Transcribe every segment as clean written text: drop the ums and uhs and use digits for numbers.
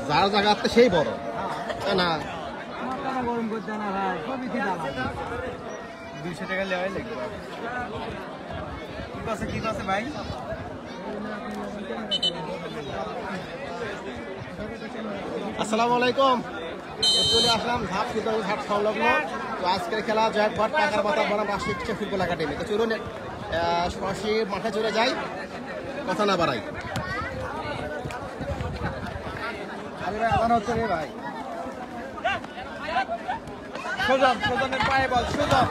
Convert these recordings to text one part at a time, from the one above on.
যার জায়গাতে সেই বড় না। 200 টাকা লেওয়াই লাগবে। কি আছে ভাই? আসসালামু আলাইকুম। চলে আসলাম ধাপ সুন্দর ঘাট সংলগ্ন। তো আজকের খেলা জয়ঘাট পাকার মাথা বনাম রাষ্ট্রীয় ফুটবল একাডেমি। তো চলুন সরাসরি মাঠে চলে যাই, কথা না বাড়াই। ভাই সুজনের পায়ে বল, সুজন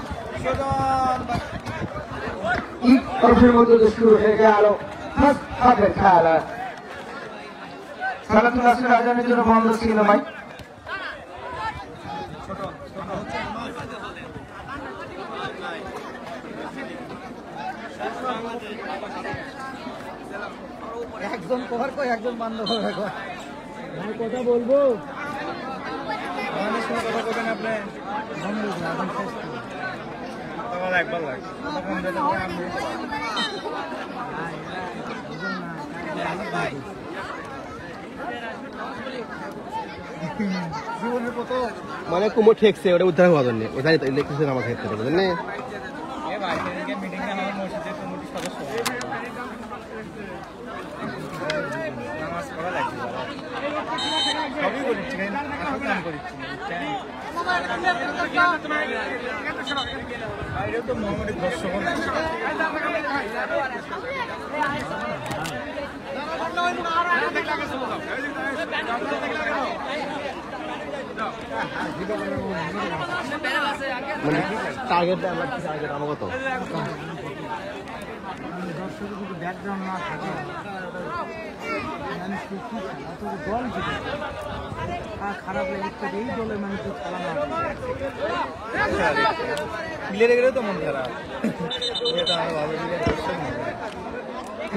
মধ্যে শুরু হয়ে গেল খেলা। খেলাধুলা আসলে আয়োজনের জন্য বন্ধ ছিল ভাই। একজন কভার করে একজন বান্ধব কথা বলবো। কথা বলবেন আপনি একবার লাগে মানে কুমোর ঠেকছে, ওটা উদ্ধার হওয়ার জন্য ওটাই ইলেকট্রিসিটি আমার ক্ষেত্রে বুঝলেন না। মানে টার্গেট আমাগত ব্যাকগ্রাউন্ড না থাকে খারাপ লাগে এই দলে মানুষ খেলা না মিলে গেলেও তো মন খারাপ।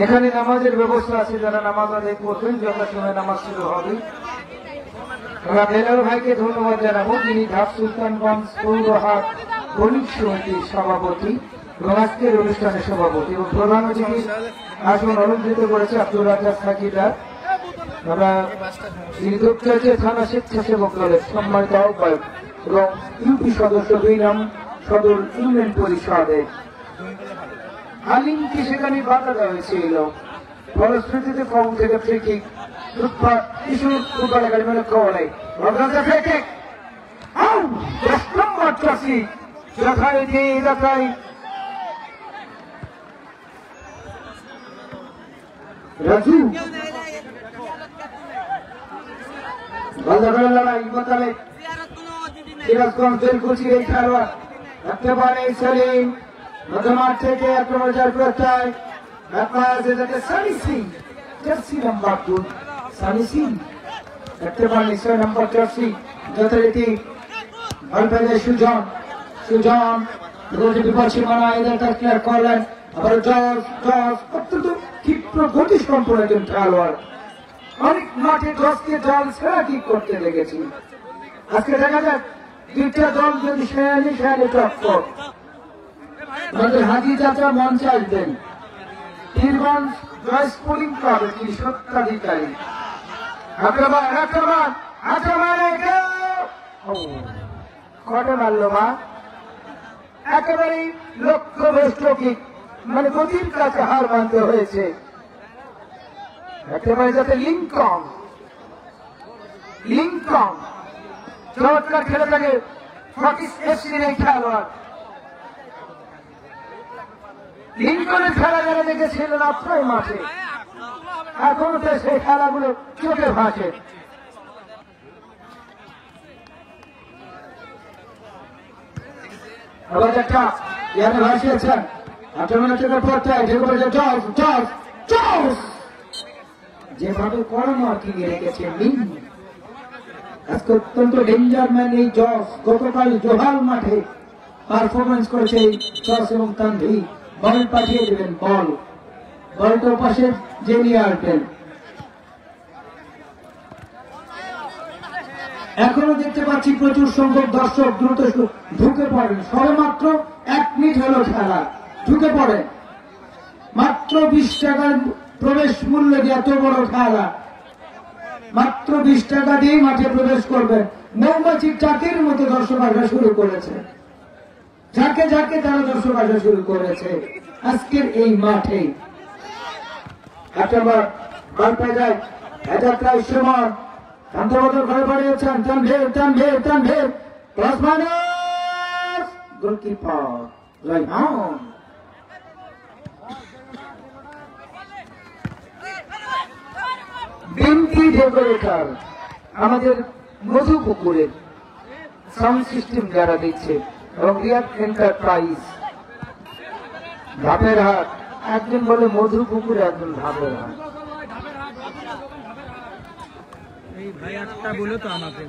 এখানে নামাজের ব্যবস্থা আছে, যারা নামাজ আদায় করবেন যথাসময়ে নামাজ শুরু হবে। আমরা বেলাল ভাইকে ধন্যবাদ জানাবো, যিনি ঢাক সুলতানগঞ্জ পৌরহাট বণিক সমিতির সভাপতি এবং আজকের অনুষ্ঠানের সভাপতি এবং প্রধান অতিথির আসন অলঙ্কৃত করেছে আব্দুল রাজ্জাক সাকিদার। আমরা দুপচাঁচিয়া থানা স্বেচ্ছাসেবক দলের সম্মানিত আহ্বায়ক এবং ইউপি সদস্য 2 নং সদর ইউনিয়ন পরিষদের হালিমকে সেখানে বাধা দেওয়া হয়েছিল। ফলশ্রুতিতে ফাউল থেকে ফ্রি কিক শিশুর ফুটবল একাডেমি লক্ষ্য বলে 10 নম্বর চাষি যথারীতি এলাকায় রাজু বাজারের লড়াই মোতাবেক সিরাজগঞ্জের কুচির এই খেলোয়াড় একেবারে সেলিম মধ্যমাঠ থেকে একেবারে চারটায় সানি সিং জার্সি নাম্বার 2 সানি সিং একেবারে 6 নম্বর জার্সি যথারীতি ভালভেজে সুজন রোজে বিপক্ষে মানা এদের ক্লিয়ার করলেন। আবার জজ অত্যন্ত ক্ষিপ্র গতি সম্পন্ন একজন খেলোয়াড়, অনেক মাঠে জজকে জল ছেড়া ঠিক করতে লেগেছি। আজকে দেখা যাক দুইটা দল যদি শেয়ালে টক্কর। আমাদের হাজি চাচা মঞ্চে আসবেন, পীরগঞ্জ জয় স্পোর্টিং ক্লাবের তিনি সত্ত্বাধিকারী। কটে মারল মা একেবারেই লক্ষ্য ভ্রষ্ট কিক, মানে গতির কাছে হার মানতে হয়েছে। একেবারে যাতে লিঙ্কন চমৎকার খেলে থাকে ফকিস এফসির এই খেলোয়াড়। লিঙ্কনের খেলা যারা দেখেছিলেন আপনার মাঠে, এখনো তো সেই খেলাগুলো চোখে ভাসে। আবার একটা ইয়ানে ভাসিয়েছেন 8 মিনিটের পর্যায়ে যেভাবে কড়া কিনে রেখেছে আজকে অত্যন্ত ডেঞ্জার ম্যান এই জস। গতকাল জোহাল মাঠে পারফরমেন্স করেছে এই জস এবং তানভি। বল পাঠিয়ে দেবেন, বলটার পাশে জেনিয়ে আসবেন। এখনো দেখতে পাচ্ছি প্রচুর সংখ্যক দর্শক দ্রুত ঢুকে পড়েন। সবে মাত্র 1 মিনিট হলো খেলা, ঢুকে পড়ে। মাত্র 20 টাকার প্রবেশ মূল্য দিয়ে এত বড় খেলা, মাত্র 20 টাকা দিয়ে মাঠে প্রবেশ করবেন। মৌমাছির চাকের মতো দর্শক আসা শুরু করেছে, ঝাঁকে ঝাঁকে তারা দর্শক আসা শুরু করেছে আজকের এই মাঠে। একটা বল পেয়ে যায় এজাত্রায় সুমন, শান্তবদল ঘরে বাড়িয়েছেন, Tanvir plus minus, goalkeeper Raihan. BMP decorator আমাদের মধুপুকুরের সাউন্ড সিস্টেম যারা দিচ্ছে এবং রিয়াদ এন্টারপ্রাইজ ধাপের হাট, একজন বলে মধুপুকুর, একজন ধাপের হাট। এই ভাই একটা বলে তো আমাকে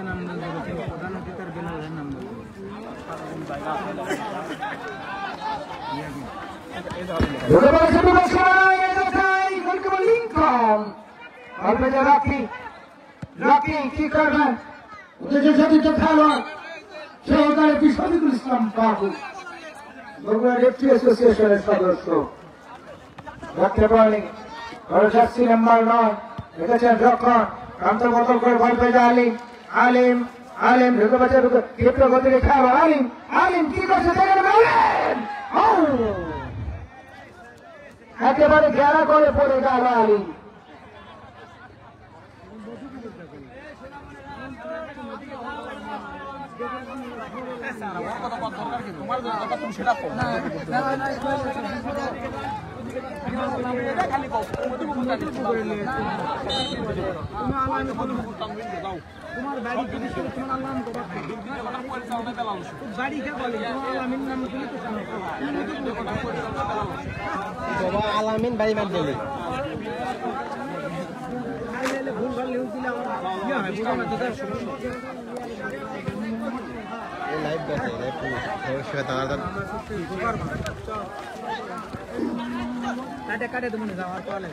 নাম প্রধান অতিথির বেলালের নাম কি করবেন খেলোয়াড় সহকারী শফিকুল ইসলাম বাবু, বগুড়া রেফারি অ্যাসোসিয়েশনের সদস্য। রাখতে পারেনি জার্সি নাম্বার 9 দেখেছেন রক্ষণ, কান্ত বদল করে বল পেয়ে যায় আলিম আলিম ঢুকে বাচ্চা ঢুকে ক্ষিপ্র গতিতে খেলা। আলিম কি করছে দেখেন, একেবারে ঘেরা করে পড়ে গেল আলিম। তোমার বাড়ি যদি তোমার নাম বাড়ি নাম আলামিন বাড়ি মার দিলে ভুল ভাল লিউ দিলে লাইভ দেখে কাটে কাটে তুমি যাওয়ার পরে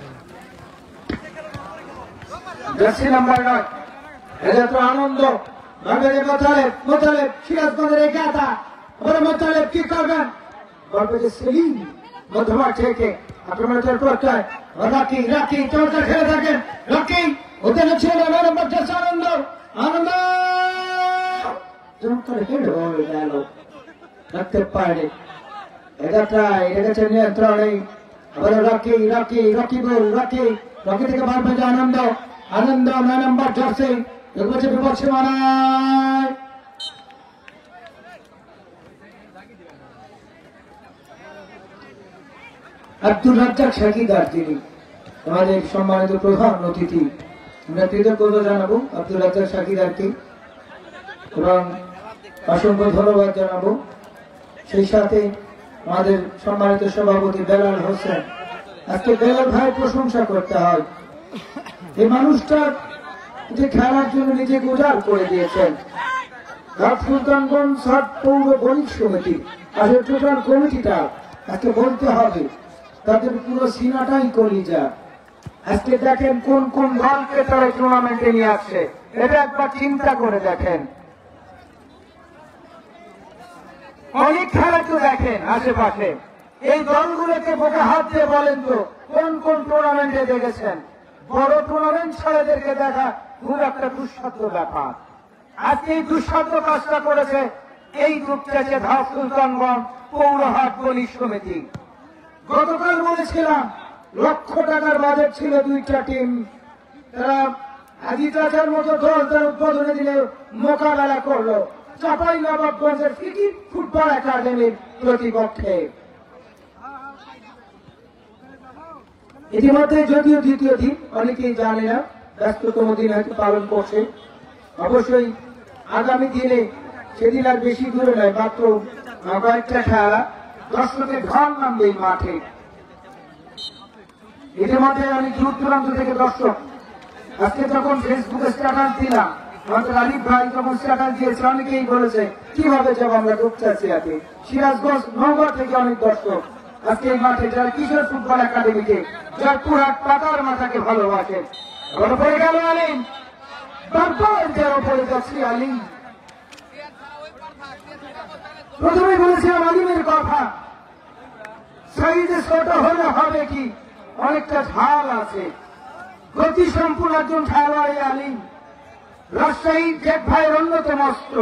জার্সি নাম্বার 9 এটা তো আনন্দ বাংলাদেশের মোতালেব সিরাজগঞ্জের এই গাথা। মোতালেব কি করবেন, বলবে যে সেলিম মধ্যমাঠ থেকে আক্রমণের পর্যায়ে রাকি চমৎকার খেলে থাকেন। রাকি ওদের ছিল নম্বর 10 আনন্দ চমৎকার হেড হয়ে গেল, রাখতে পারে এটা গেছে নিয়ন্ত্রণে। আবার রাকি বল রাকি থেকে বার পেয়ে আনন্দ 9 নম্বর জার্সি দেখছে বিপদ সীমানায়। আব্দুল রাজ্জাক শাকিদার, যিনি আমাদের সম্মানিত প্রধান অতিথি, আমরা কৃতজ্ঞতা জানাবো আব্দুল রাজ্জাক শাকিদারকে এবং অসংখ্য ধন্যবাদ জানাবো। সেই সাথে আমাদের সম্মানিত সভাপতি বেলাল হোসেন, আজকে বেলাল ভাই প্রশংসা করতে হয়। এই মানুষটা যে খেলার জন্য নিজেকে উজাড় করে দিয়েছেন। সুলতানগঞ্জ পৌর বণিক সমিতি আসলে টোটাল কমিটিটা আজকে বলতে হবে, তাদের পুরো সিনাটাই কলিজা। আজকে দেখেন কোন কোন দলকে তারা টুর্নামেন্টে নিয়ে আসছে, এটা একবার চিন্তা করে দেখেন। অনেক খেলা তো দেখেন আশেপাশে, এই দলগুলোকে বুকে হাত দিয়ে বলেন তো কোন কোন টুর্নামেন্টে দেখেছেন। বড় টুর্নামেন্ট ছেলেদেরকে দেখা খুব একটা দুঃসাধ্য ব্যাপার। আজকে এই দুঃসাধ্য কাজটা করেছে এই গ্রুপটাকে ধাপ সুলতানগঞ্জ পৌরহাট বণিক সমিতি। গতকাল বলেছিলাম লক্ষ টাকার বাজেট ছিল দুইটা টিম, তারা আজিটাচার মতো দল তার উদ্বোধনে দিলে মোকাবেলা করলো চাঁপাইনবাবগঞ্জের ফুটবল একাডেমির প্রতিপক্ষে। ইতিমধ্যে যদিও দ্বিতীয় দিন, অনেকেই জানে না, ব্যস্ততম দিন হয়তো পালন করছে। অবশ্যই আগামী দিনে সেদিন আর বেশি দূরে নয়, মাত্র কয়েকটা খেলা, দর্শকের ঢল নামবে এই মাঠে। ইতিমধ্যে আমি দূর দূরান্ত থেকে দর্শক, আজকে যখন ফেসবুকে স্ট্যাটাস দিলাম আমাদের আলিফ ভাই যখন স্ট্যাটাস দিয়েছে অনেকেই বলেছে কিভাবে যাব আমরা দুপচাচিয়াতে। সিরাজগঞ্জ নওগাঁ থেকে অনেক দর্শক আজকে এই মাঠে যারা কিশোর ফুটবল একাডেমিকে জয়পুরহাট পাতার মাথাকে ভালোবাসে। আবার পড়ে গেল আলিম, তারপর যারা পড়ে যাচ্ছি আলিম। প্রথমে বলেছিলাম আলিমের কথা, সাইজে ছোট হলে হবে কি, অনেকটা ঝাল আছে। গতি সম্পূর্ণ একজন খেলোয়াড় আলিম, রাজশাহী জেট ভাইয়ের অন্যতম অস্ত্র।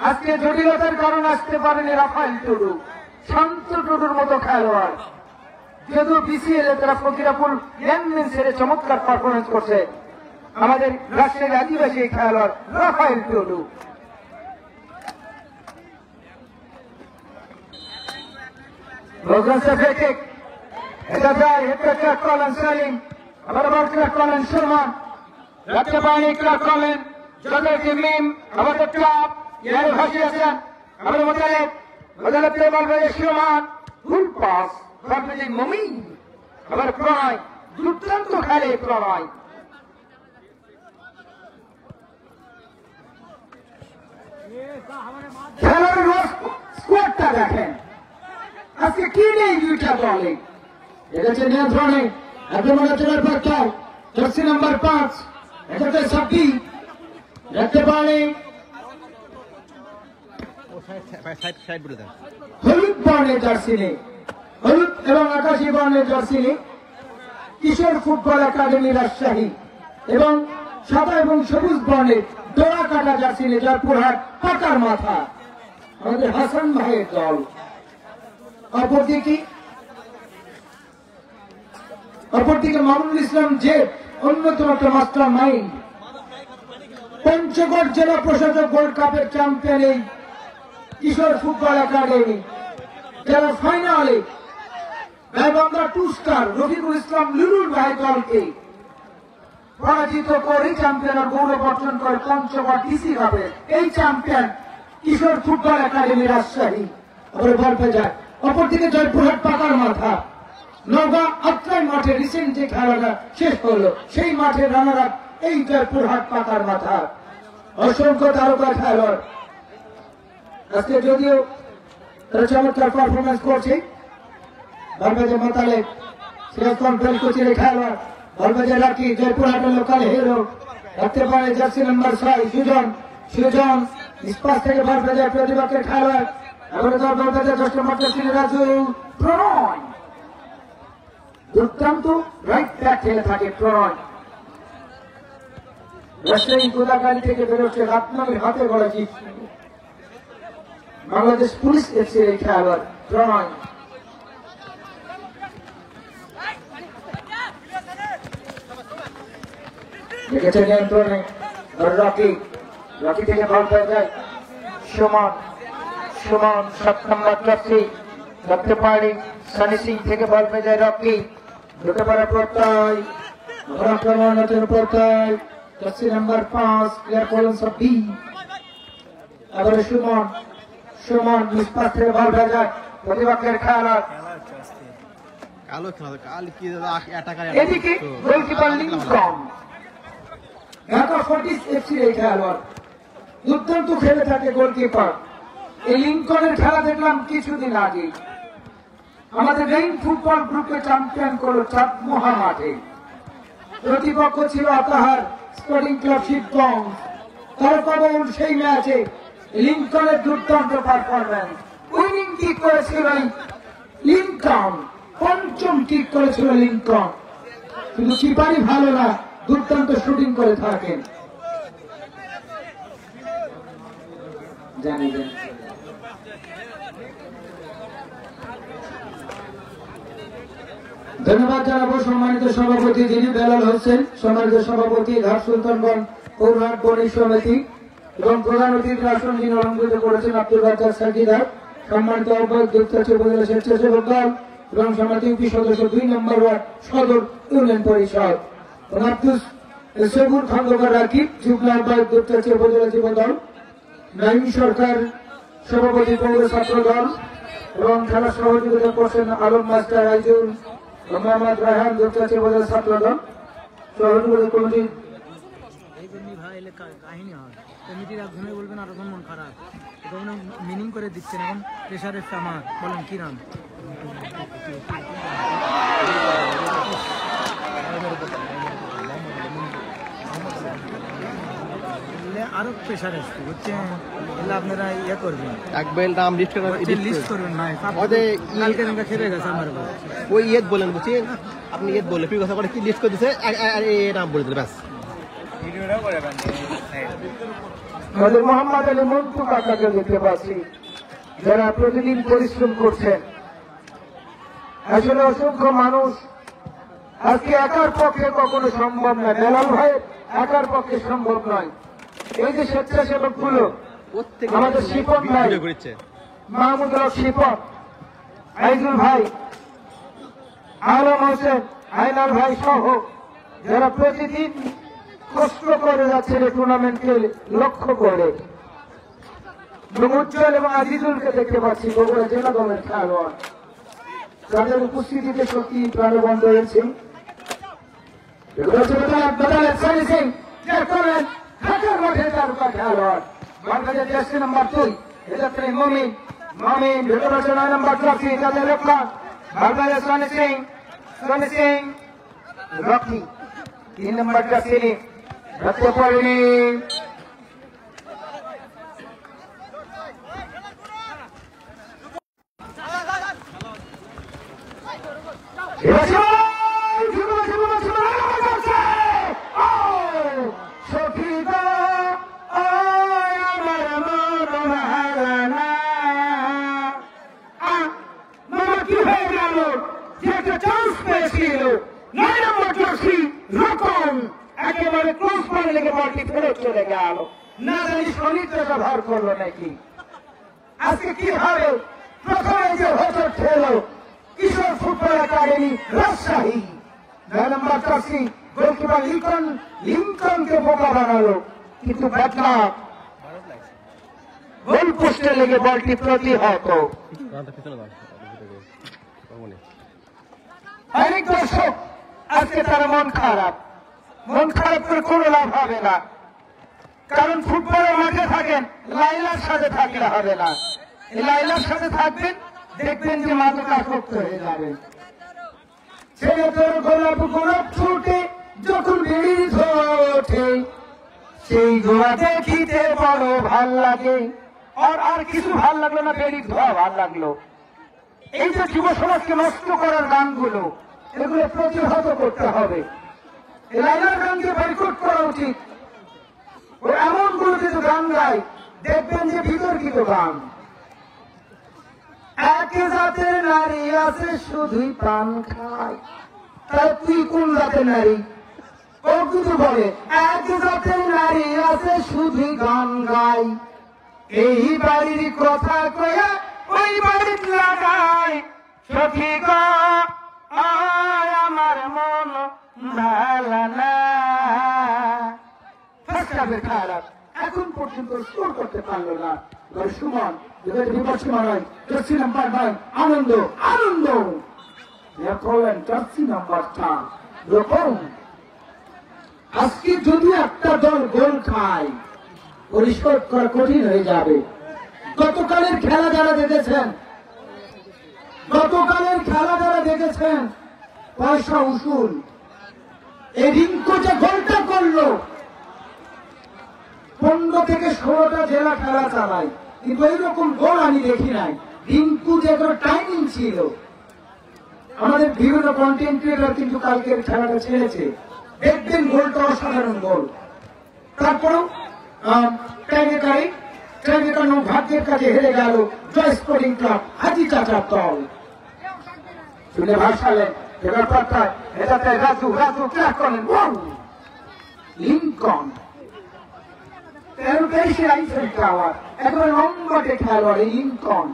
আজকে জটিলতার কারণে আসতে পারেনি রাফায়েল টুডু, শান্ত টুডুর মতো খেলোয়াড়। যেহেতু বিসিএল এ তারা ফকিরাপুর ল্যান্ডম্যান ছেড়ে চমৎকার পারফরমেন্স করছে আমাদের রাজশাহীর আদিবাসী খেলোয়াড় রাফায়েল টুডু। এটা যায় হেডটা ক্র্যাক করলেন সেলিম, আবার ক্র্যাক করলেন শর্মা, রাখতে পারেনি ক্র্যাক করলেন যতটি মিম, আমাদের ক্লাব ইয়ারে ভাসিয়েছেন আবার মোতালেব বলবে শিরোমান ফুল পাস ভাববে যে মমি, আবার প্রণয় দুর্দান্ত খেলে প্রণয়। খেলার স্কোয়াডটা দেখেন আজকে কি নেই দুইটা দলে। এটা হচ্ছে নিয়ন্ত্রণে আক্রমণাত্মকের পক্ষায় জার্সি নাম্বার 5 এটাতে সাব্বি দেখতে পারে হলুদ বর্ণের জার্সি নেই, হলুদ এবং আকাশী বর্ণের জার্সি নেই কিশোর ফুটবল একাডেমি রাজশাহী, এবং সাদা এবং সবুজ বর্ণের ডোরা কাটা জার্সি নেই জয়পুরহাট পাতার মাথা আমাদের হাসান ভাইয়ের দল। অপরদিকে মামুনুল ইসলাম জেট অন্যতম একটা মাস্টার মাইন্ড, পঞ্চগড় জেলা প্রশাসক গোল্ড কাপের চ্যাম্পিয়ন এই কিশোর ফুটবল একাডেমি, যারা ফাইনালে গাইবান্ধা 2 স্টার রফিকুল ইসলাম লুলুর ভাই দলকে পরাজিত করে চ্যাম্পিয়নের গৌরব অর্জন করে পঞ্চগড় ডিসি কাপের এই চ্যাম্পিয়ন কিশোর ফুটবল একাডেমি রাজশাহী। আবার বলতে যায় অপরদিকে জয়পুরহাট পাতার মাথা নওগাঁ আত্রাই মাঠে রিসেন্ট যে খেলাটা শেষ হলো সেই মাঠে রানার আপ এই জয়পুরহাট পাতার মাথা। অসংখ্য তারকা খেলোয়াড় আজকে যদিও তারা চমৎকার পারফরমেন্স করছে। বারবাজে মোতালেব সিরাজগঞ্জ বেলকুচির খেলোয়াড়, বারবাজে রাখি জয়পুরহাটের লোকাল হিরো, রাখতে পারে জার্সি নাম্বার 6 সুজন ইস্পাস থেকে বারবাজে প্রতিপক্ষের খেলোয়াড়, এবারে তার বারবাজে 10 নম্বর রাজু প্রণয় দুর্দান্ত রাইট ব্যাক খেলে থাকে প্রণয়। রাজশাহী গোদাগাড়ি থেকে বেরোচ্ছে রাতনবীর হাতে গড়া জিত বাংলাদেশ পুলিশ এফসির এই খেলোয়াড় প্রণয়। দেখেছে নিয়ন্ত্রণে রকি থেকে বল পেয়ে যায় সুমন 7 নম্বর জার্সি দেখতে পারি সানি সিং থেকে বল পেয়ে যায় রকি, ঢুকে পড়া প্রত্যয় আক্রমণের প্রত্যয় জার্সি নাম্বার 5 ক্লিয়ার করলেন সাব্বি, আবার সুমন নিষ্পাস থেকে বল পেয়ে যায় প্রতিপক্ষের খেলোয়াড়। এদিকে গোলকিপার লিঙ্কন ঢাকা ফোর্টিস এফসির এই খেলোয়াড় দুর্দান্ত খেলে থাকে গোলকিপার। এই লিঙ্কনের খেলা দেখলাম কিছুদিন আগে, আমাদের রেইন ফুটবল গ্রুপে চ্যাম্পিয়ন করলো চাঁদমোহা মাঠে, প্রতিপক্ষ ছিল আতাহার স্পোর্টিং ক্লাব শিবগঞ্জ। তারপর সেই ম্যাচে লিঙ্কনের দুর্দান্ত পারফরমেন্স, উইনিং কিক করেছিল লিঙ্কন, 5ম কিক করেছিল লিঙ্কন। কিন্তু কিপারই ভালো না, দুর্দান্ত শুটিং করে থাকেন। জানি ধন্যবাদ জানাবো সম্মানিত সভাপতি যিনি বেলাল হোসেন, সম্মানিত সভাপতি ঘাট সুলতানগঞ্জ পৌরহাট বণিক সমিতি, এবং প্রধান অতিথি আসন যিনি অলঙ্কৃত করেছেন আব্দুল রাজ্জাক সাকিদার, সম্মানিত আহ্বায়ক যুক্তরাষ্ট্র উপজেলা স্বেচ্ছাসেবক দল এবং সম্মানিত ইউপি সদস্য 2 নম্বর ওয়ার্ড সদর ইউনিয়ন পরিষদ, আব্দুল সবুর খন্দকার রাকিব যুগ্ম আহ্বায়ক যুক্তরাষ্ট্র উপজেলা যুব দল, নাইম সরকার সভাপতি পৌর ছাত্র দল, এবং খেলা সহযোগিতা করছেন আলম মাস্টার আইজুল মোহাম্মদ রায়হান যুক্তরাষ্ট্র উপজেলা ছাত্র দল, সহযোগিতা কমিটি এলে কাহিনী হয়। কমিটিরা ঘুমে বলবেন আর এখন মন খারাপ, এটা মিনিং করে দিচ্ছেন। এখন প্রেশার এসছে আমার, বলেন কি নাম? আরো প্রেশার আসছে বুঝছেন, এলে আপনারা ইয়ে করবেন, একবার নাম লিস্ট করবেন না কালকে খেপে গেছে আমার। ওই ইয়েত বলেন বুঝছেন, আপনি ইয়েত বললেন ফ্রি কথা করে কি লিস্ট করে দিছে নাম বলে দিলেন ব্যাস। আমাদের মোহাম্মদ আলী মন্টু কাকাকে দেখতে পাচ্ছি, যারা প্রতিদিন পরিশ্রম করছেন। আসলে অসংখ্য মানুষ, আজকে একার পক্ষে কখনো সম্ভব নয়, বেলাল ভাই একার পক্ষে সম্ভব নয়। এই যে স্বেচ্ছাসেবক গুলো, আমাদের শিপন ভাই, মাহমুদ হক শিপন, আইজুল ভাই, আলম হোসেন, আইনাল ভাই সহ যারা প্রতিদিন কষ্ট করে যাচ্ছে এই টুর্নামেন্টকে লক্ষ্য করে। উজ্জ্বল এবং আজিজুলকে দেখতে পাচ্ছি, বগুড়া জেলা দলের খেলোয়াড়, তাদের উপস্থিতিতে সত্যি প্রাণবন্ত হয়েছে। বাংলাদেশ জার্সি নাম্বার 2 এক্ষেত্রে মমিন ভেতরে 9 নম্বর জার্সি তাদের রক্ষা, বাংলাদেশ সনি সিং রকি 3 নম্বর জার্সি ধরতে পারেনি। একেবারে ক্লোজ পারে লেগে বলটি ফেরত চলে গেল, না জানি শরীরটা ভার করলো নাকি। আজকে কি হবে? প্রথমে যে হোঁচট খেল কিশোর ফুটবল একাডেমি রাজশাহী, 9 নম্বর জার্সি গোলকিপার লিঙ্কনকে বোকা বানালো, কিন্তু বদলা গোল পোস্টে লেগে বলটি প্রতিহত। অনেক দর্শক আজকে তারা মন খারাপ করে কোনো লাভ হবে না, কারণ ফুটবলের মাঠে থাকেন, লাইলার সাথে থাকলে হবে না। লাইলার সাথে থাকবেন, দেখবেন যে মাদকাসক্ত হয়ে যাবেন। ছেলে তোর গোলাপ ছুটে যখন বেড়ি ওঠে, সেই ধোয়া দেখিতে বড় ভাল লাগে। আর কিছু ভাল লাগলো না, বেড়ির ধোয়া ভাল লাগলো। এই যে যুব সমাজকে নষ্ট করার গানগুলো, এগুলো প্রতিহত করতে হবে। লাইলার গানকে বয়কট করা উচিত। ও এমন গুলো কিছু গান গায়, দেখবেন যে বিতর্কিত গান। এক জাতের নারী আছে শুধুই পান খায়, তাই তুই কোন জাতের নারী? ও কিন্তু বলে এক জাতের নারী আছে শুধুই গান গায়, এই বাড়ির কথা কয়ে ওই বাড়ির লাগায়। সখী গো আমার মন ভালো না। খারাপ, এখন পর্যন্ত স্কোর করতে পারলো না। সুমন জার্সি নাম্বার 9 আনন্দ করলেন জার্সি নাম্বার 4 রকম। আজকে যদি একটা দল গোল খায়, পরিশোধ করা কঠিন হয়ে যাবে। গতকালের খেলা যারা দেখেছেন, পয়সা উসুল। এই রিঙ্কু যে গোলটা করলো, 15 থেকে 16টা জেলা খেলা চালায়, কিন্তু এইরকম গোল আমি দেখি নাই। রিঙ্কু যে টাইমিং ছিল, আমাদের বিভিন্ন কন্টেন্ট ক্রিয়েটর কিন্তু কালকের খেলাটা ছেড়েছে, দেখবেন গোলটা অসাধারণ গোল। তারপরেও ভাগ্যের কাছে হেরে গেল জয় স্পোর্টিং ক্লাব হাজি চাচার দল। শুনে ভাসালেন ব্যাপারটা, এটাতে রাজু ক্লাস করেন লিঙ্কন একেবারে লম্বাটে খেলোয়াড় এই লিঙ্কন।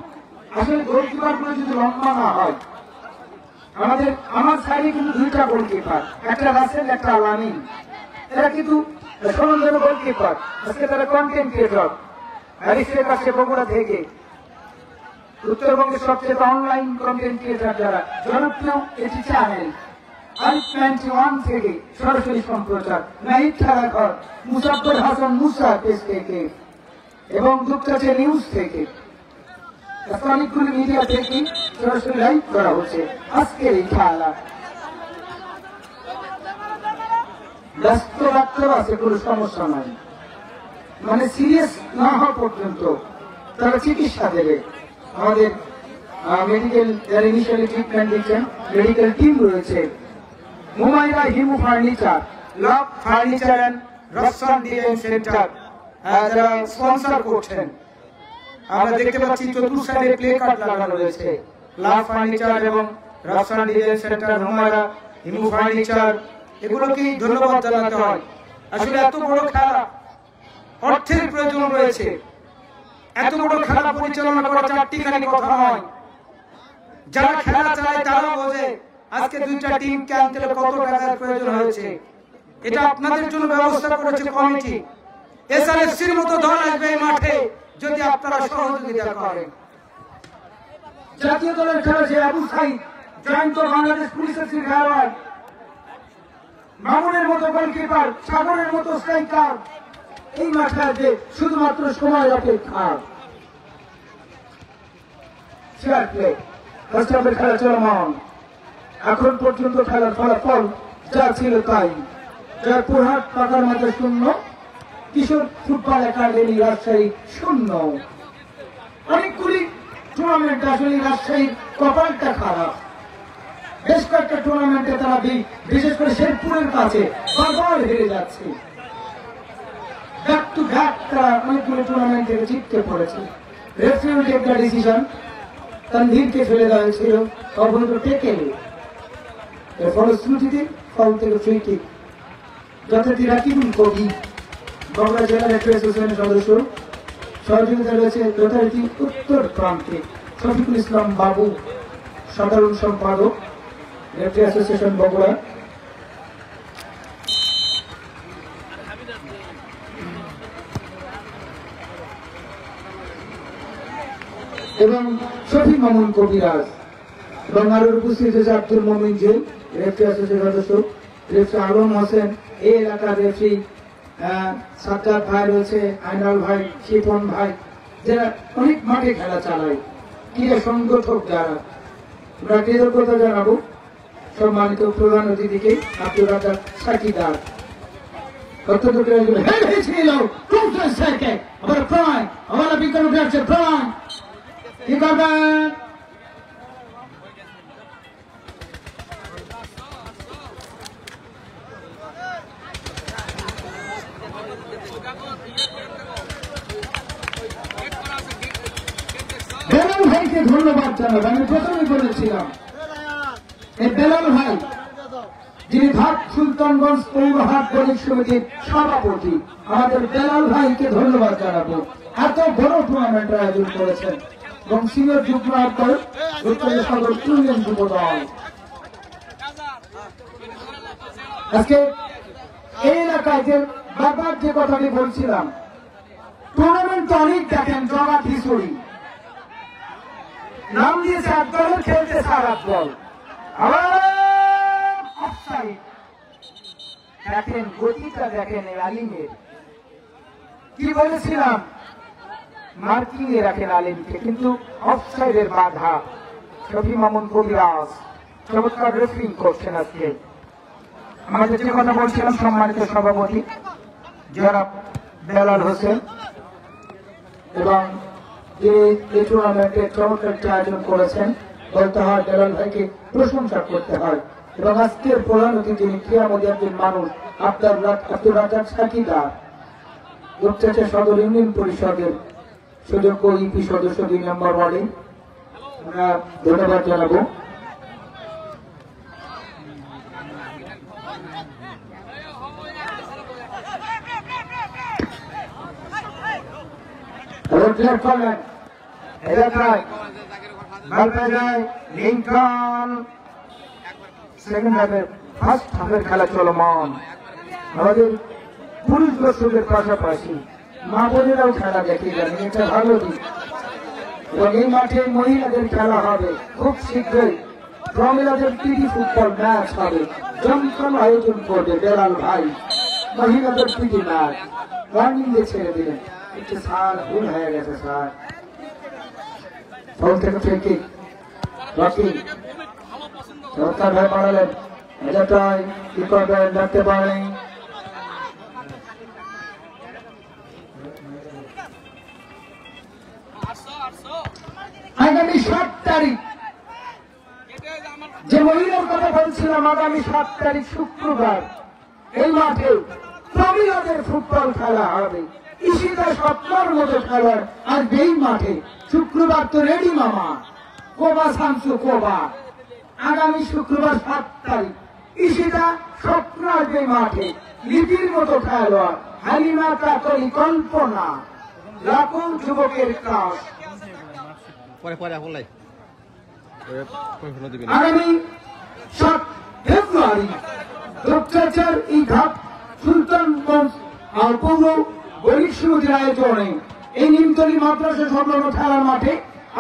আসলে গোলকিপার গুলো যদি লম্বা না হয়, আমার সাইডে কিন্তু 2টা গোলকিপার, একটা রাসেল একটা আলামিন, এরা কিন্তু সমান গোলকিপার। আজকে তারা কন্টেন্ট ক্রিয়েটর, হ্যারিসের কাছে বগুড়া থেকে। উত্তরবঙ্গের সবচেয়ে অনলাইন কন্টেন্ট ক্রিয়েটর যারা জনপ্রিয় এটি চ্যানেল, I-21 থেকে সরাসরি সম্প্রচার, নাহিদ খেলাঘর, মুসাফর হাসান মুসা পেজ থেকে এবং দুপচাচে নিউজ থেকে, অনেকগুলি মিডিয়া থেকে সরাসরি লাইভ করা হচ্ছে আজকের এই খেলা। ব্যস্ত রাখতে আছে, কোনো সমস্যা নাই, মানে সিরিয়াস না হওয়া পর্যন্ত তারা চিকিৎসা দেবে। আমাদের মেডিকেল যারা ইনিশিয়ালি ট্রিটমেন্ট দিচ্ছেন, মেডিকেল টিম রয়েছে। Mumaira Himu furniture, love furniture and Rafsan design centre যারা স্পন্সর করছেন। আমরা দেখতে পাচ্ছি চতুর্থ সাইডে প্লে কার্ড লাগানো রয়েছে। লাভ ফার্নিচার এবং Rafsan design centre, মুমাইরা Himu furniture, এগুলোকে ধন্যবাদ জানাতে হয়। আসলে এত বড় খেলা, অর্থের প্রয়োজন রয়েছে। এত বড় খেলা পরিচালনা করা চারটিখানি কথা নয়। যারা খেলা চালায় তারা বোঝে আজকে দুইটা টিমকে আনতে কত টাকার প্রয়োজন হয়েছে। এটা আপনাদের জন্য ব্যবস্থা করেছে কমিটি। এসআরএফসির মতো দল আসবে এই মাঠে যদি আপনারা সহযোগিতা করেন। জাতীয় দলের খেলা যে আবু সাইদ, জয়ন্ত বাংলাদেশ পুলিশের খেলোয়াড়, মামুনের মতো গোলকিপার, সাগরের মতো স্ট্রাইকার এই মাঠে আসবে শুধুমাত্র সময় অপেক্ষা। ফেয়ার প্লে, ফার্স্ট হাফের খেলা চলমান। এখন পর্যন্ত খেলার ফলাফল যা ছিল তাই। জয়পুরহাট পাকার মাঠে 0, কিশোর ফুটবল একাডেমি রাজশাহী 0। অনেকগুলি টুর্নামেন্ট আসলে রাজশাহীর কপালটা খারাপ। বেশ কয়েকটা টুর্নামেন্টে তারা বিশেষ করে শেরপুরের কাছে বারবার হেরে যাচ্ছে। ব্যাক টু ব্যাক তারা অনেকগুলো টুর্নামেন্ট থেকে জিততে পড়েছে। রেফারি টেক দ্য ডিসিশন, তানভীরকে ফেলে দেওয়া হয়েছিল অবৈধ টেকেলে। এর ফলশ্রুতিতে ফাউল থেকে ফ্রি কিক। যথারীতি রাকিবুল কবি, বগুড়া জেলা রেফারি অ্যাসোসিয়েশনের সদস্য, সহযোগিতা রয়েছে যথারীতি উত্তর প্রান্তে শফিকুল ইসলাম বাবু, সাধারণ সম্পাদক রেফারি অ্যাসোসিয়েশন বগুড়া। এবং শফি মামুন কবিরাজ এবং আরো উপস্থিত হয়েছে Abdul Momin jail, referee association সদস্য, রেফারি আলম হোসেন, এই এলাকার রেফারি সাজ্জাদ ভাই রয়েছে, আইনাল ভাই, শিপন ভাই, যারা অনেক মাঠে খেলা চালায়, ক্রীড়া সংগঠক যারা। আমরা কৃতজ্ঞতা জানাবো সম্মানিত প্রধান অতিথিকে আব্দুল রাজ্জাক সাকিদার। আবার প্রায় আমার বিজ্ঞান উঠে প্রায় কি করবেন? বেলাল ভাইকে ধন্যবাদ জানাবো। আমি প্রথমে বলেছিলাম এই বেলাল ভাই, যিনি ঘাট সুলতানগঞ্জ পৌরহাট বণিক সমিতির সভাপতি, আমাদের বেলাল ভাইকে ধন্যবাদ জানাবো। এত বড় টুর্নামেন্টের আয়োজন করেছেন এবং সিনিয়র যুগ্ম আহ্বায়ক উত্তর সাগর ইউনিয়ন যুব দল। আজকে এই এলাকায় যে বারবার যে কথাটি বলছিলাম, টুর্নামেন্ট অনেক দেখেন, জগা খিচুড়ি নাম দিয়েছে এক দলের, খেলতেছে আর এক দল। দেখেন গতিটা, দেখেন আলিমের কি বলেছিলাম, মার্কিং এ রাখেন আলিমকে, কিন্তু অফসাইডের বাধা। শফি মামুন কবিরাজ চমৎকার রেফারিং করছেন আজকে। আমাদের যে কথা বলছিলাম, সম্মানিত সভাপতি জনাব বেলাল হোসেন এবং যে এই টুর্নামেন্টের চমৎকার আয়োজন করেছেন, বলতে হয় বেলাল ভাইকে প্রশংসা করতে হয়। এবং আজকের প্রধান অতিথি ক্রীড়ামোদী একজন মানুষ আব্দুল রাজ্জাক সাকিদার, রূপচাঁচা সদর ইউনিয়ন পরিষদের সুযোগ্য ইপি সদস্য 2 নম্বর ওয়ার্ডে, আমরা ধন্যবাদ জানাবো। ফার্স্ট হাফের খেলা চলমান। আমাদের পুরুষ দর্শকের পাশাপাশি মা বোনেরাও খেলা দেখে যান, এটা ভালো দিক। এবং এই মাঠে মহিলাদের খেলা হবে খুব শীঘ্রই, মহিলাদের টিভি ফুটবল ম্যাচ হবে। জমজম আয়োজন করবে বেলাল ভাই মহিলাদের পিটি ম্যাচ ওয়ার্নিং দিয়ে ছেড়ে দিলেন একটু স্যার ভুল হয়ে গেছে স্যার ফল থেকে ফেঁকে রকি চমৎকার ভাবে বাড়ালেন এটাই কি করবেন দেখতে পারেন আগামী 7 তারিখ যে মহিলার কথা বলছিলাম আগামী 7 তারিখ শুক্রবার এই মাঠে প্রবীণদের ফুটবল খেলা হবে ঈশিতা স্বপ্নের মতো খেলার আর এই মাঠে শুক্রবার তো রেডি মামা কোবা শামসু কোবা আগামী শুক্রবার 7 তারিখ ঈশিতা স্বপ্ন আসবে মাঠে লিপির মতো খেলোয়াড় হালিমা কাকলি কল্পনা লাখো যুবকের ক্লাস আগামী 7 ফেব্রুয়ারি রূপচাঁচার এই ঘাট সুলতানগঞ্জ আর পৌর বণিক সমিতির আয়োজনে এই নিমতলী মাদ্রাসা সংলগ্ন খেলার মাঠে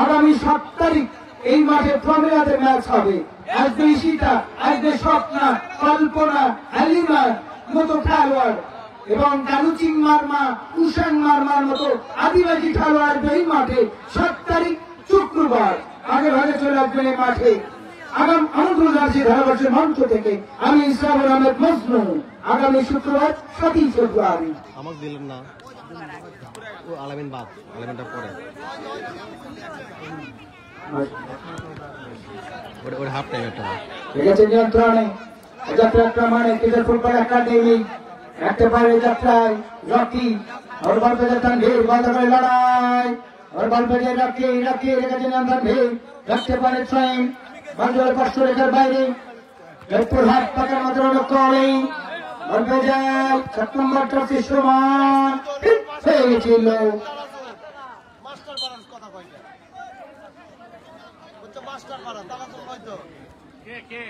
আগামী 7 তারিখ এই মাঠে প্রমিলাদের ম্যাচ হবে আসবে ঈশিতা আসবে স্বপ্না কল্পনা হালিমার মতো খেলোয়াড় এবং কালুচিং মারমা উষান মারমার মতো আদিবাসী খেলোয়াড় এই মাঠে 7 তারিখ শুক্রবার আগে ভাগে চলে আসবেন এই মাঠে আগাম আমন্ত্রণ জানাচ্ছি ধারাভাষ্যের মঞ্চ থেকে আমি ইসলামুল আহমেদ মজনু আগামী শুক্রবার 7 ফেব্রুয়ারি আমাকে দিলেন না ও আলামিন বাদ আলামিনটা পরে ওর হাফ টাইম একটা ঠিক আছে নিয়ন্ত্রণে যাত্রা মানে ক্রিকেট ফুটবল একাডেমি একটা পারে যাত্রায় রকি और बल पे जाता है बात कर लड़ाई और बल पे जाए रखी রেখে নিয়ন্ত্রণ ভি রাখতে পারে ট্রেন বাজুয়ার পাশে রেখে বাইরে জয়পুর হাট পাকার মাত্র লক্ষ্য নেই বল पे যায় 7 নম্বর ট্রফি সমান হয়ে গেছিল মাস্টার বারান্স কথা কইতে হচ্ছে মাস্টার বারান্স তারা তো কইতো কে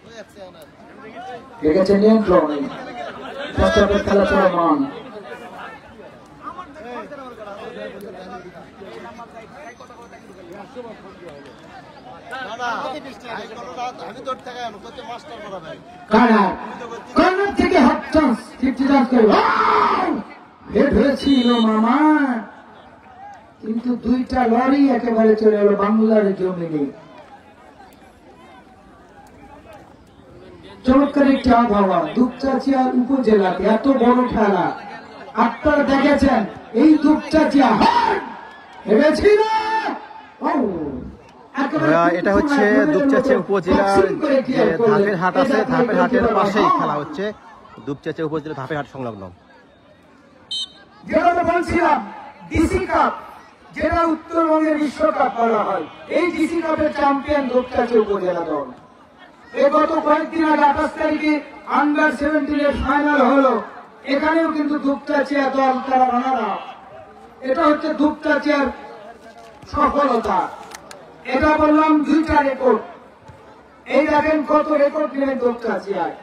ওই আছে না ঠিক আছে নিয়ন্ত্রণে প্রস্তাবের খেলা চলমান কর্নার থেকে হাফ চান্স 50 চান্স করে হেড হয়েছিল মামা কিন্তু 2টা লরি একেবারে চলে এলো বাংলার জমিনে চমৎকার একটি আবহাওয়া দুপচাচিয়া উপজেলাতে এত বড় খেলা আপনারা দেখেছেন এই দুপচাচিয়া হেরেছিল এটা হচ্ছে দুপচাচিয়া উপজেলার যে ধাপের হাট আছে ধাপের হাটের পাশেই খেলা হচ্ছে দুপচাচিয়া উপজেলা ধাপের হাট সংলগ্ন যেটা বলছিলাম ডিসি কাপ যেটা উত্তরবঙ্গের বিশ্বকাপ বলা হয় এই ডিসি কাপের চ্যাম্পিয়ন দুপচাচিয়া উপজেলা দল গত কয়েকদিন আগে 28 তারিখে আন্ডার 17 এর ফাইনাল হলো এখানেও কিন্তু দুপচাচিয়া দল তারা রানার আপ এটা হচ্ছে দুপচাচিয়ার সফলতা এটা বললাম 2টা রেকর্ড এই দেখেন কত রেকর্ড নেবেন দুপচাচিয়ায়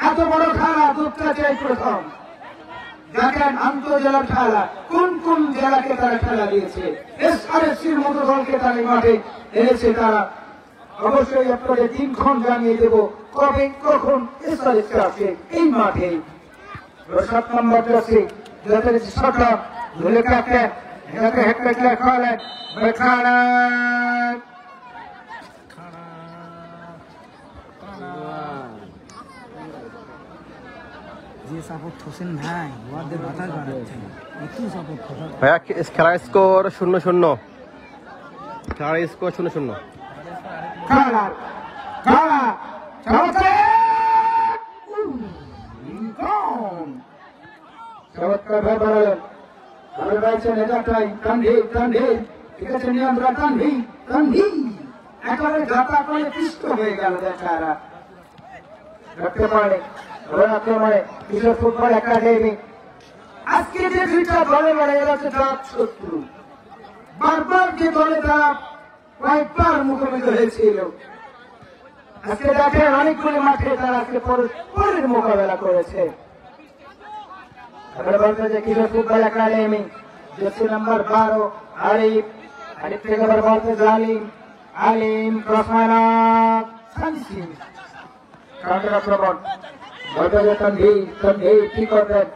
এত বড় খেলা দুপচাচিয়ায় প্রথম দেখেন আন্তঃজেলার খেলা কোন কোন জেলাকে তারা খেলা দিয়েছে এসআরএসসির মতো দলকে তারা মাঠে এনেছে তারা অবশ্যই আপনাদের 3 জানিয়ে দেব কবে কখন এসআরএসসি আসে এই মাঠে 7 নম্বর আছে যাদের ছটা ধরে ক্যাপ্টেন এটাকে হেডলাইট খালেন বেখানা যে সাপোর্ট হোসেন ভাই ওদের মাথায় বাড়াচ্ছে একটু সাপোর্ট কথা ভাইয়া খেলার স্কোর 0-0 খেলার স্কোর 0-0 খেলা খেলা চলছে চমৎকার ভাবে বাড়ালেন ভাবে বাইছেন এটাটাই কান্ধে ঠিক আছে নিয়ন্ত্রণ কান্ধি একেবারে ঘাটা করে পিষ্ট হয়ে গেল দেখারা রাখতে পারে আক্রমণে কিশোর ফুটবল একাডেমি আজকে যে 2টা দলে লড়াই এরা হচ্ছে জাত শত্রু বারবার যে দলে তারা কয়েকবার মুখোমুখি হয়েছিল আজকে দেখেন অনেকগুলি মাঠে তারা আজকে পরের মোকাবেলা করেছে এবারে বলতে যে কিশোর football academy jersey number 12 Arif থেকে এবার বলতে আলিম ক্রস মাইনাস কাউন্টার আক্রমণ বলটা যে তনভীর কি করবেন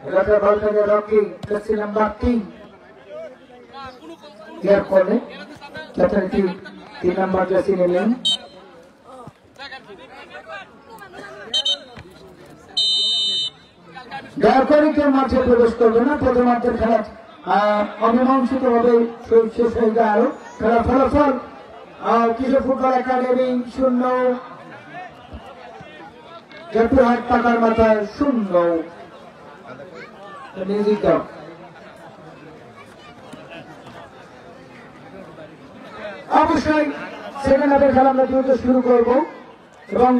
এলাকা বলটা যে রকি জার্সি নাম্বার 3 ক্লিয়ার করলে যথারীতি 3 নম্বর জার্সি নিলেন দয়া করে কেউ মাঠে প্রবেশ করবে না প্রথমার্ধের খেলা অমীমাংসিত ভাবে শেষ হয়ে গেল খেলার ফলাফল কিশোর ফুটবল একাডেমি 0 জয়পুরহাট টাকার মাথায় 0 মিউজিক দাও অবশ্যই সেকেন্ড হাফের খেলা আমরা দ্রুত শুরু করবো এবং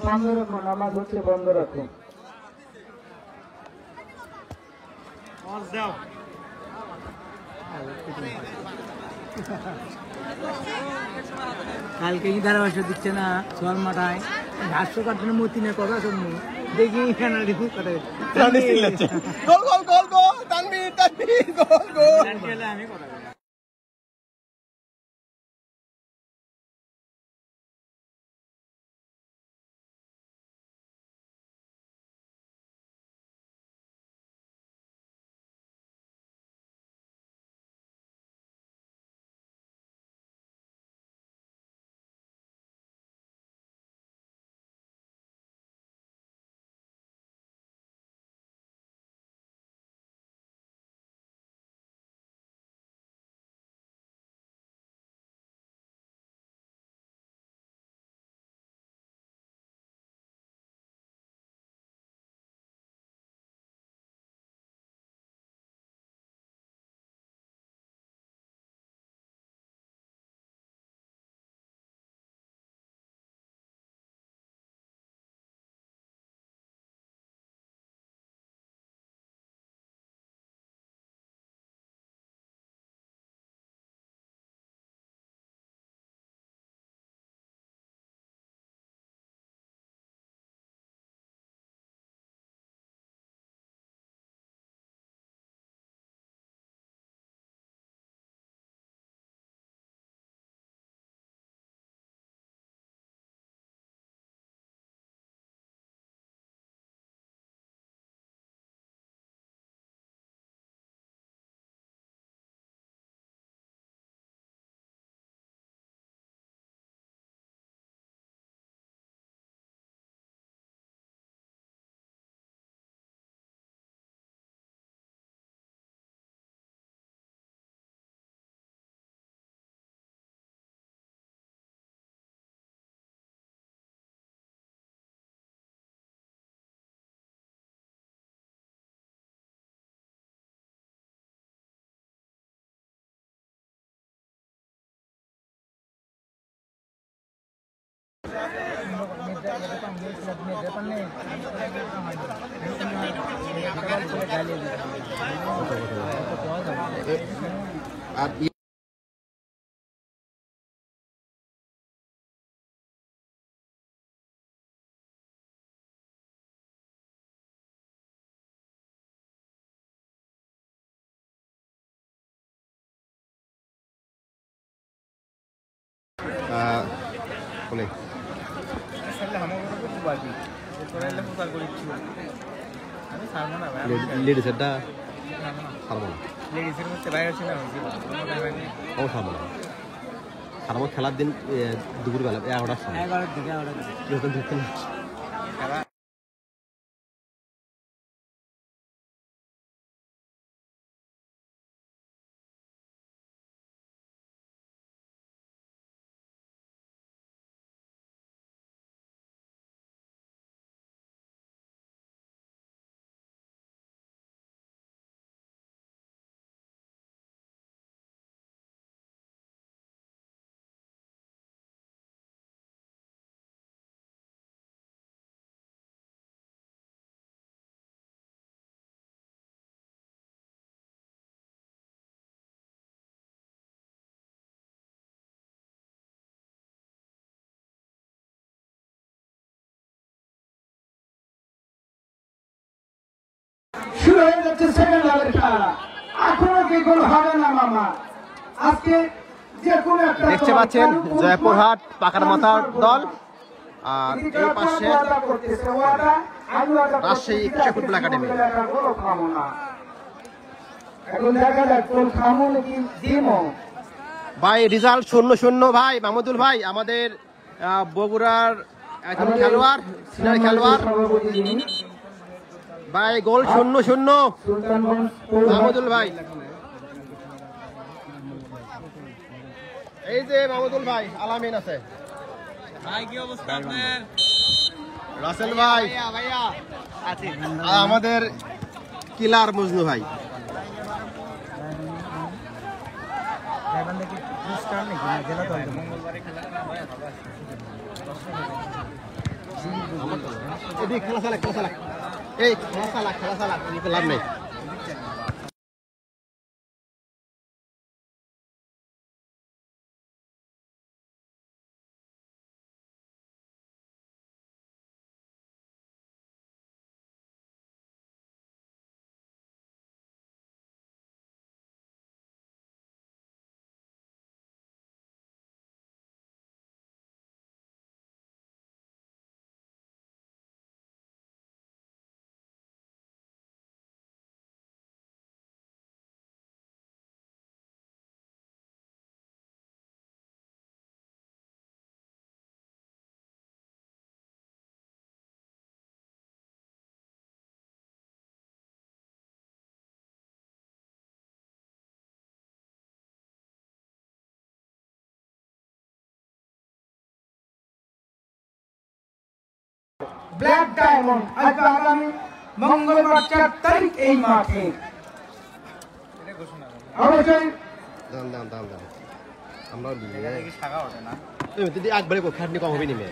বন্ধ রাখুন নামাজ হচ্ছে বন্ধ রাখুন কালকে কি ধারাভাষ্য দিচ্ছে না সোয়াল মাঠায় ঘাস কাটানোর মূর্তি নিয়ে কথা শুনবো দেখি পেনাল্টি কথা গোল গোল গোল গোল তানভীর গোল গোল আমি কথা আর বলে লেডিসেরটা ছাড়বো না, ও ছাড়বো না, ছাড়বো খেলার দিন দুপুরবেলা 11টার সময়। শুরু হয়ে যাচ্ছে সেকেন্ড হাফের খেলা। এখনো কি গোল হবে না মামা। আজকে যে কোনো একটা দেখতে পাচ্ছেন জয়পুরহাট পাকার মাথার দল আর এই পাশে রাজশাহী কৃষি ফুটবল একাডেমি। এখন দেখা যাক কোন খামো নাকি দিমো। ভাই রেজাল্ট 0-0 ভাই মাহমুদুল ভাই, আমাদের বগুড়ার একজন খেলোয়াড়, সিনিয়র খেলোয়াড় ভাই, গোল 0-0 মাহমুদুল ভাই। এই যে মাহমুদুল ভাই, আলামিন আছে ভাই, কি অবস্থা আপনার? রাসেল ভাই ভাইয়া আছে, আমাদের কিলার মজনু ভাই। খেলা চালা এই খেলা চালা লাভ নেই। ব্ল্যাক ডায়মন্ড আগামী মঙ্গলবার 4 তারিখ এই মাঠে। অবশ্যই দাম আমরা তুমি যদি একবারে খাটনি কম হবে নিমে,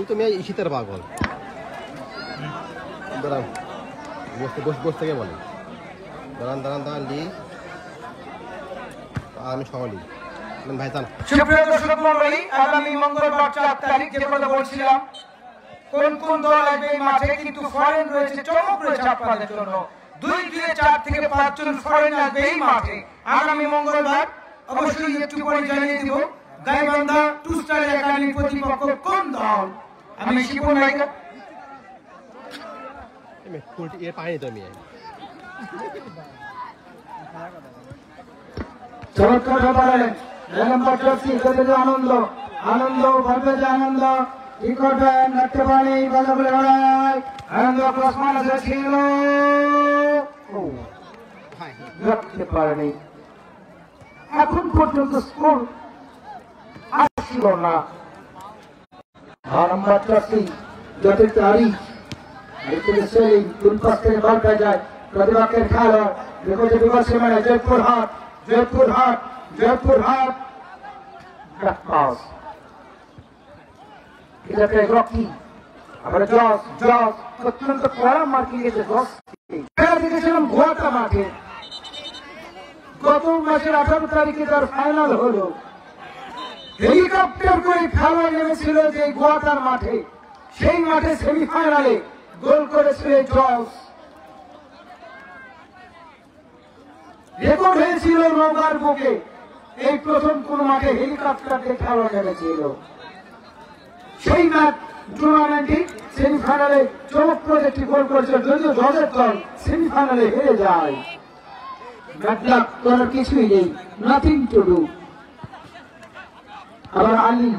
তুমি শীতের পাগল। দাঁড়ান বসতে থেকে বলে দাঁড়ান লি আমি সকালি ভাই জান। সুপ্রিয় দর্শক মণ্ডলী, আগামী মঙ্গলবার 4 তারিখ যে কথা বলছিলাম, কোন কোন দল আসবে এই মাঠে, কিন্তু ফরেন রয়েছে, চমক রয়েছে আপনাদের জন্য। 2-4 থেকে 5 জন ফরেন আসবে এই মাঠে আগামী মঙ্গলবার। অবশ্যই একটু পরে জানিয়ে দিব গাইবান্ধা 2 স্টার একাডেমি প্রতিপক্ষ কোন দল। আমি শিপন নায়িকা পানি তো আমি চমৎকার ব্যাপারে নম্বর 24 আনন্দ ভাবে আনন্দ কি করবেন দেখতে পানি বাজাবলে লড়াই আনন্দ ক্লাসমান ছিল দেখতে পারেনি। এখন পর্যন্ত স্কোর আসছিল না। নম্বর 84 যত তারিখ সেলিং দুই পাশ থেকে বল পেয়ে যায় প্রতিপক্ষের খেলোয়াড়। দেখো যে বিপক্ষে মানে জয়পুরহাট ব্যাক পাস। এটাকে রকি আবার জস জস অত্যন্ত কড়া মার্কিং এসে জস দেখেছিলাম গোয়াটা মাঠে গত মাসের 18 তারিখে তার ফাইনাল হলো। হেলিকপ্টার করে খেলোয়াড় নেমেছিল যে গোয়াটার মাঠে, সেই মাঠে সেমিফাইনালে গোল করেছিল জস। রেকর্ড হয়েছিল নওগাঁর বুকে, এই প্রথম কোন মাঠে হেলিকপ্টার দিয়ে খেলোয়াড় নেমেছিল। সেই ম্যাচ টুর্নামেন্টে সেমিফাইনালে চমকপ্রদ একটি গোল করেছিল, যদিও জসের দল সেমিফাইনালে হেরে যায়। ব্যাটলাক করার কিছুই নেই, নাথিং টু ডু। আবার আলিম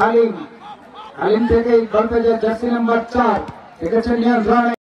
আলিম আলিম থেকে গল্পে জার্সি নাম্বার 4 দেখেছেন নিয়ন্ত্রণে